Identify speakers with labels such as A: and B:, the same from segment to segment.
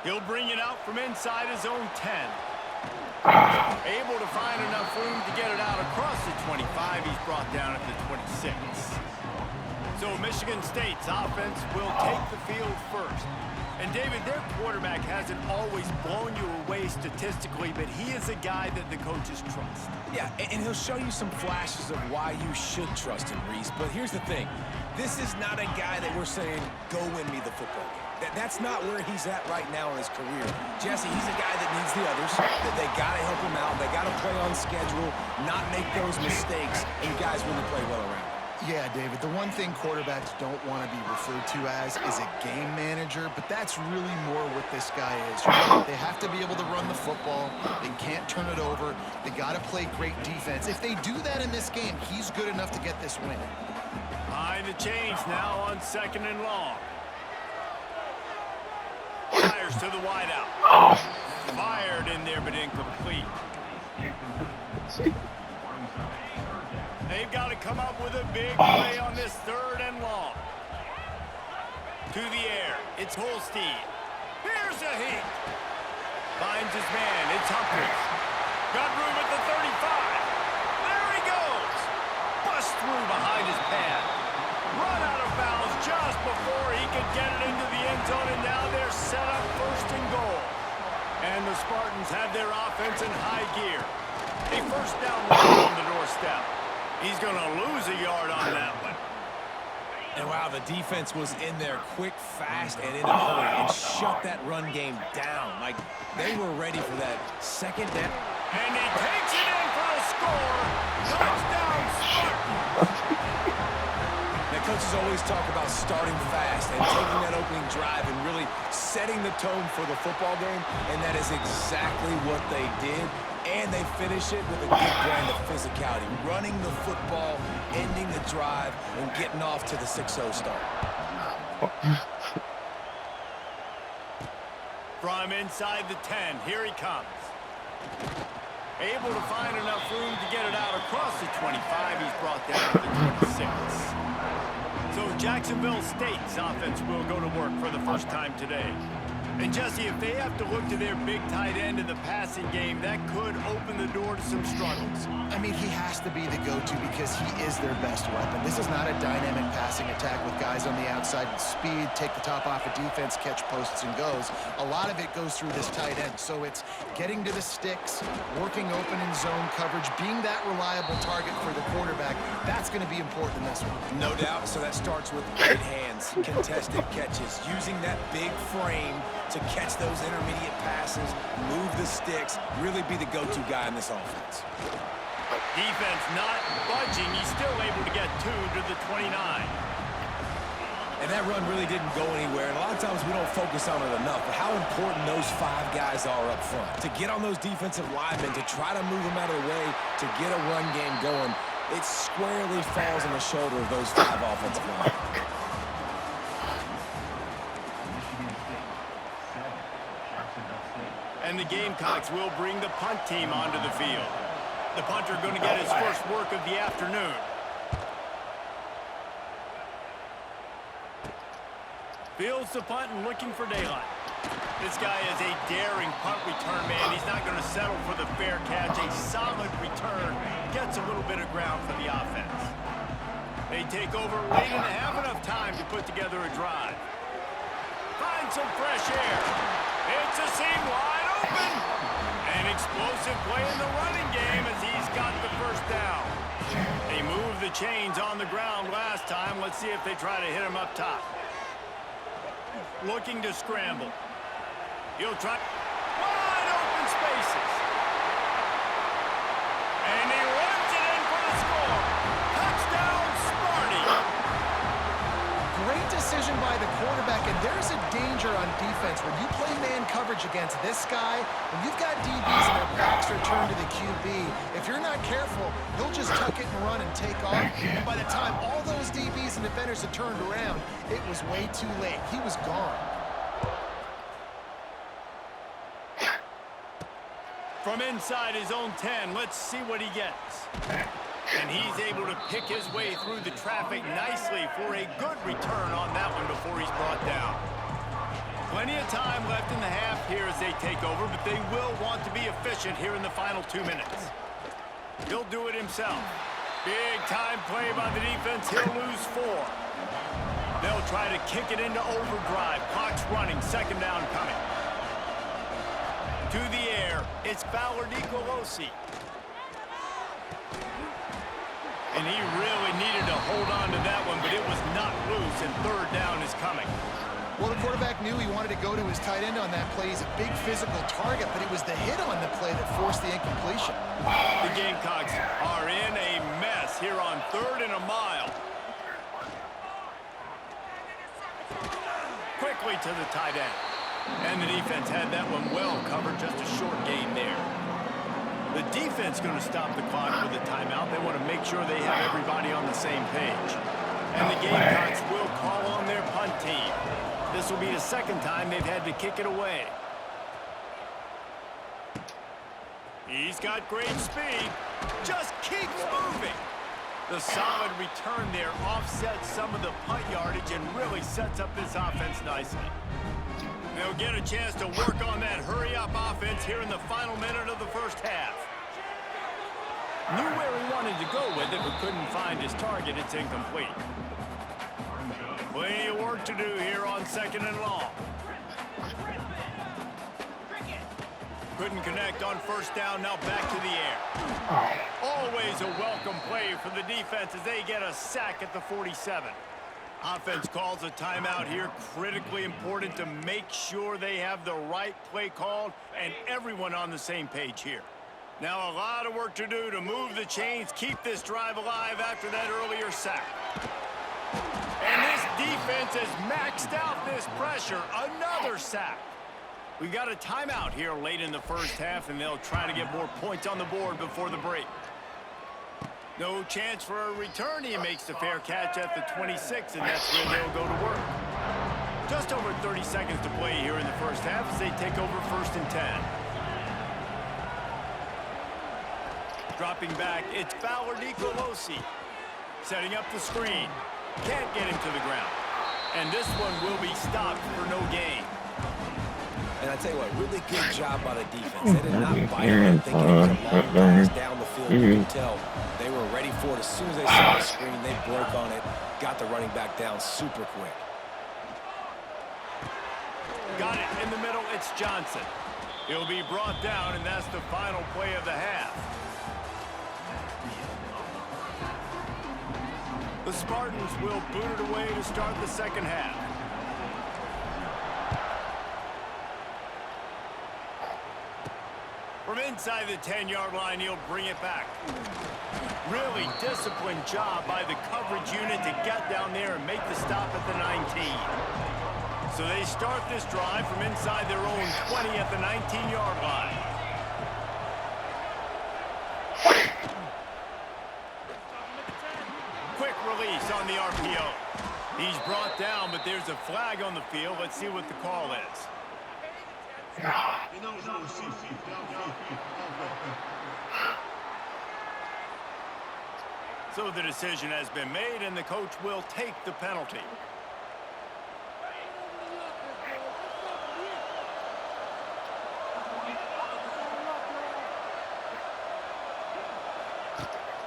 A: He'll bring it out from inside his own 10. Able to find enough room to get it out across the 25. He's brought down at the 26. So Michigan State's offense will take the field first. And, David, their quarterback hasn't always blown you away statistically, but he is a guy that the coaches trust.
B: Yeah, and he'll show you some flashes of why you should trust him, Reese. But here's the thing. This is not a guy that we're saying, go win me the football game. That's not where he's at right now in his career. Jesse, he's a guy that needs the others, that they got to help him out. They got to play on schedule, not make those mistakes, and guys really play well around him.
C: Yeah, David, the one thing quarterbacks don't want to be referred to as is a game manager, but that's really more what this guy is. They have to be able to run the football. They can't turn it over. They got to play great defense. If they do that in this game, he's good enough to get this win.
A: Behind the chains now on 2nd and long. Fires to the wideout. Fired in there, but incomplete. They've got to come up with a big play on this 3rd and long. To the air. It's Holstein. Here's a hit. Finds his man. It's Humphries. Got room at the 35. There he goes. Bust through behind his pad. Run out of bounds just before he could get it into the end zone, and now they're set up 1st and goal. And the Spartans have their offense in high gear. A 1st down run on the doorstep. He's going to lose a yard on that one.
B: And wow, the defense was in there quick, fast, and in a hurry and shut that run game down. Like, they were ready for that 2nd down.
A: And he takes it in for the score. Touchdown, Spartans.
B: Now, coaches always talk about starting fast and taking that opening drive and really setting the tone for the football game, and that is exactly what they did. And they finish it with a good brand of physicality, running the football, ending the drive, and getting off to the 6-0 start.
A: From inside the 10, here he comes. Able to find enough room to get it out across the 25. He's brought down to the 26. So Jacksonville State's offense will go to work for the first time today. And, Jesse, if they have to look to their big tight end in the passing game, that could open the door to some struggles.
C: I mean, he has to be the go-to because he is their best weapon. This is not a dynamic passing attack with guys on the outside with speed, take the top off of defense, catch posts and goes. A lot of it goes through this tight end. So it's getting to the sticks, working open in zone coverage, being that reliable target for the quarterback. That's going to be important in this one.
B: No doubt. So that starts with great hands, contested catches, using that big frame to catch those intermediate passes, move the sticks, really be the go-to guy in this offense.
A: Defense not budging. He's still able to get 2 to the 29.
B: And that run really didn't go anywhere. And a lot of times we don't focus on it enough, but how important those 5 guys are up front. To get on those defensive linemen, to try to move them out of the way, to get a run game going, it squarely falls on the shoulder of those 5 offensive linemen.
A: And the Gamecocks will bring the punt team onto the field. The punter going to get his first work of the afternoon. Fields the punt and looking for daylight. This guy is a daring punt return man. He's not going to settle for the fair catch. A solid return. Gets a little bit of ground for the offense. They take over late and have enough time to put together a drive. Find some fresh air. It's a seam wide open. An explosive play in the running game as he's got the first down. They moved the chains on the ground last time. Let's see if they try to hit him up top. Looking to scramble. He'll try. Wide open spaces. And he runs it in for the score. Touchdown, Sparty.
C: Great decision by the quarterback, and there's a danger on defense. When you play man coverage against this guy, when you've got DBs and their backs are turned to the QB, if you're not careful, he'll just tuck it and run and take off. And by the time all those DBs and defenders had turned around, it was way too late. He was gone.
A: From inside his own 10, let's see what he gets. And he's able to pick his way through the traffic nicely for a good return on that one before he's brought down. Plenty of time left in the half here as they take over, but they will want to be efficient here in the final 2 minutes. He'll do it himself. Big time play by the defense. He'll lose 4. They'll try to kick it into overdrive. Clock's running. Second down coming. To the air. It's Fowler Nicolosi. And he really needed to hold on to that one, but it was not loose, and third down is coming.
C: Well, the quarterback knew he wanted to go to his tight end on that play. He's a big physical target, but it was the hit on the play that forced the incompletion.
A: The Gamecocks are in a mess here on 3rd and a mile. Quickly to the tight end. And the defense had that one well covered, just a short gain there. The defense going to stop the clock with a timeout. They want to make sure they have everybody on the same page. And the Gamecocks will call on their punt team. This will be the second time they've had to kick it away. He's got great speed. Just keeps moving. The solid return there offsets some of the punt yardage and really sets up this offense nicely. They'll get a chance to work on that hurry-up offense here in the final minute of the first half. Knew where he wanted to go with it, but couldn't find his target. It's incomplete. Plenty of work to do here on 2nd and long. Couldn't connect on first down. Now back to the air. Always a welcome play for the defense as they get a sack at the 47. Offense calls a timeout here. Critically important to make sure they have the right play called and everyone on the same page here. Now a lot of work to do to move the chains, keep this drive alive after that earlier sack. And this defense has maxed out this pressure. Another sack. We got a timeout here late in the first half, and they'll try to get more points on the board before the break. No chance for a return. He makes the fair catch at the 26, and that's where they'll go to work. Just over 30 seconds to play here in the first half as they take over 1st and 10. Dropping back, it's Fowler Nicolosi. Setting up the screen. Can't get him to the ground. And this one will be stopped for no gain.
B: And I tell you what, really good job by the defense. They did not bite him thinking it was a long pass down the field. You can tell they were ready for it. As soon as they saw the screen, they broke on it, got the running back down super quick.
A: Got it in the middle, it's Johnson. He'll be brought down, and that's the final play of the half. The Spartans will boot it away to start the second half. From inside the 10-yard line, he'll bring it back. Really disciplined job by the coverage unit to get down there and make the stop at the 19. So they start this drive from inside their own 20 at the 19-yard line. Quick release on the RPO. He's brought down, but there's a flag on the field. Let's see what the call is. So the decision has been made, and the coach will take the penalty.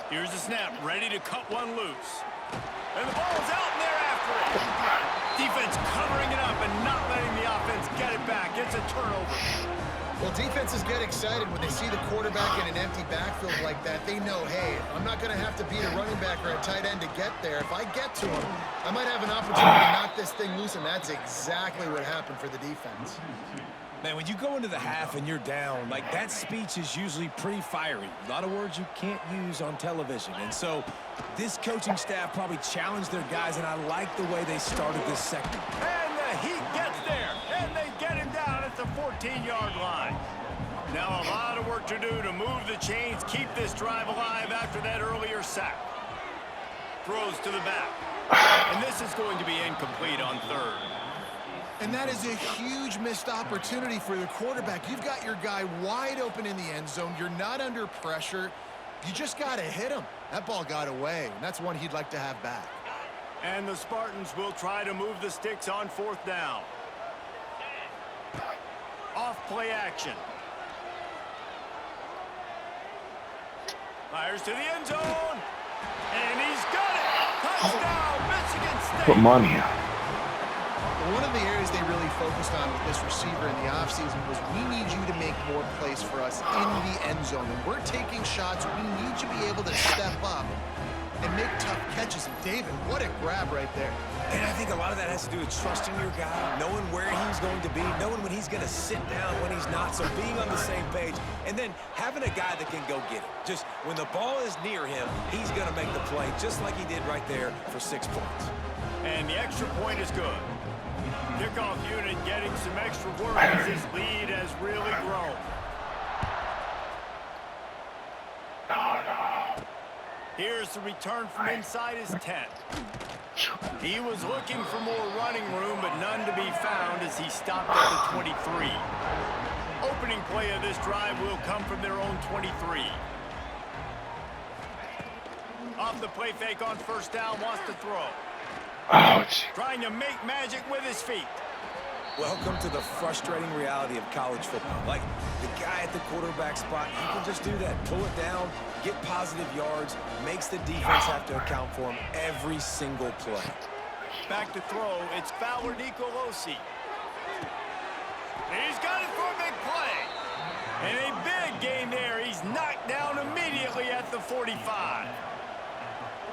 A: Here's the snap, ready to cut one loose. And the ball's out, and they're after it. Defense covering it up and not letting the offense get it back. It's a turnover.
C: Well, defenses get excited when they see the quarterback in an empty backfield like that. They know, hey, I'm not going to have to beat a running back or a tight end to get there. If I get to him, I might have an opportunity to knock this thing loose, and that's exactly what happened for the defense.
B: Man, when you go into the half and you're down, like, that speech is usually pretty fiery. A lot of words you can't use on television. And so this coaching staff probably challenged their guys, and I like the way they started this second.
A: And the Heat gets there, and they get him down at the 14-yard line. Now a lot of work to do to move the chains, keep this drive alive after that earlier sack. Throws to the back. And this is going to be incomplete on third.
C: And that is a huge missed opportunity for the quarterback. You've got your guy wide open in the end zone. You're not under pressure. You just got to hit him. That ball got away, and that's one he'd like to have back.
A: And the Spartans will try to move the sticks on fourth down. off play action. Fires to the end zone. And he's got it. Touchdown, Michigan State.
D: Put money on.
C: One of the areas they really focused on with this receiver in the offseason was we need you to make more plays for us in the end zone. When we're taking shots, we need you to be able to step up and make tough catches. And David, what a grab right there.
B: And I think a lot of that has to do with trusting your guy, knowing where he's going to be, knowing when he's going to sit down, when he's not, so being on the same page, and then having a guy that can go get it. Just when the ball is near him, he's going to make the play, just like he did right there for 6 points.
A: And the extra point is good. Kickoff unit getting some extra work as his lead has really grown. Here's the return from inside his 10. He was looking for more running room, but none to be found as he stopped at the 23. Opening play of this drive will come from their own 23. Off the play fake on first down, wants to throw.
D: Ouch.
A: Trying to make magic with his feet.
B: Welcome to the frustrating reality of college football. Like, the guy at the quarterback spot, he can just do that. Pull it down, get positive yards, makes the defense have to account for him every single play.
A: Back to throw, it's Fowler Nicolosi. He's got it for a big play. And a big gain there. He's knocked down immediately at the 45.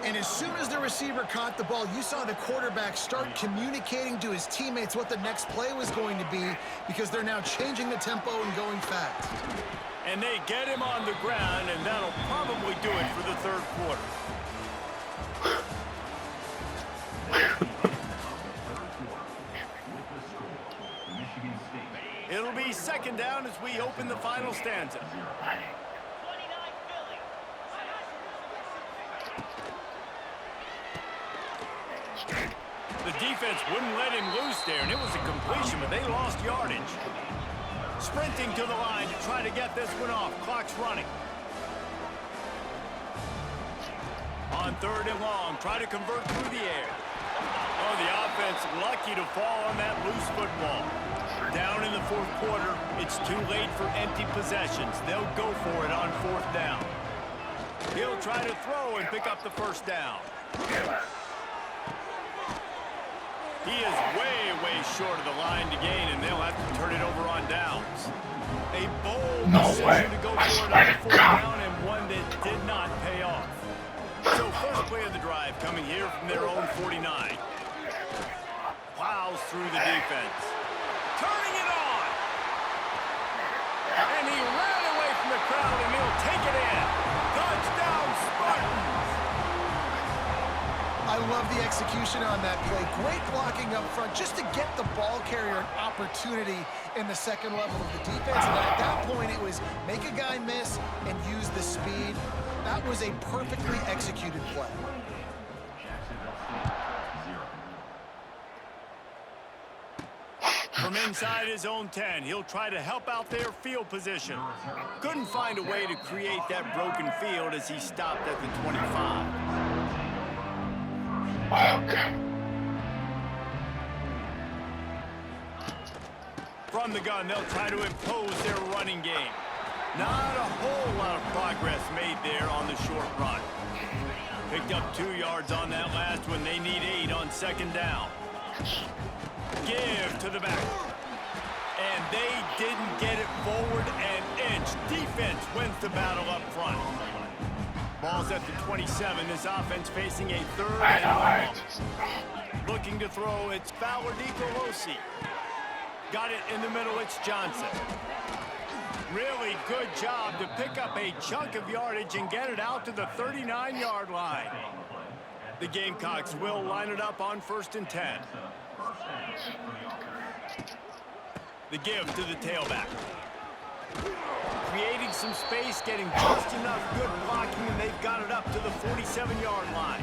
C: And as soon as the receiver caught the ball, you saw the quarterback start communicating to his teammates what the next play was going to be, because they're now changing the tempo and going fast.
A: And they get him on the ground, and that'll probably do it for the third quarter. It'll be second down as we open the final stanza. The defense wouldn't let him loose there, and it was a completion, but they lost yardage. Sprinting to the line to try to get this one off. Clock's running. On third and long, try to convert through the air. Oh, the offense lucky to fall on that loose football. Down in the fourth quarter, it's too late for empty possessions. They'll go for it on fourth down. He'll try to throw and pick up the first down. He is way short of the line to gain, and they'll have to turn it over on downs. A bold decision to go for it on fourth down, and one that did not pay off. So first play of the drive coming here from their own 49. Plows through the defense. Turning it on. And he ran away from the crowd, and he'll take it in. Touchdown, Spartans.
C: I love the execution on that play. Great blocking up front just to get the ball carrier an opportunity in the second level of the defense. And then at that point, it was make a guy miss and use the speed. That was a perfectly executed play.
A: From inside his own 10, he'll try to help out their field position. Couldn't find a way to create that broken field as he stopped at the 25.
D: Okay.
A: From the gun, they'll try to impose their running game. Not a whole lot of progress made there on the short run. Picked up 2 yards on that last one. They need 8 on second down. Give to the back. And they didn't get it forward an inch. Defense wins the battle up front. Ball's at the 27. This offense facing a third and long. Looking to throw, it's Fowler Nicolosi. Got it in the middle, it's Johnson. Really good job to pick up a chunk of yardage and get it out to the 39-yard line. The Gamecocks will line it up on 1st and 10. The give to the tailback. Creating some space, getting just enough good blocking, and they've got it up to the 47-yard line.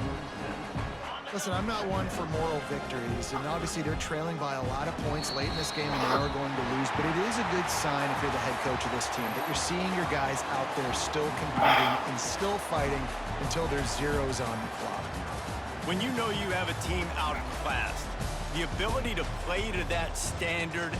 C: Listen, I'm not one for moral victories, and obviously they're trailing by a lot of points late in this game, and they are going to lose, but it is a good sign if you're the head coach of this team that you're seeing your guys out there still competing and still fighting until there's zeros on the clock.
A: When you know you have a team outclassed, the ability to play to that standard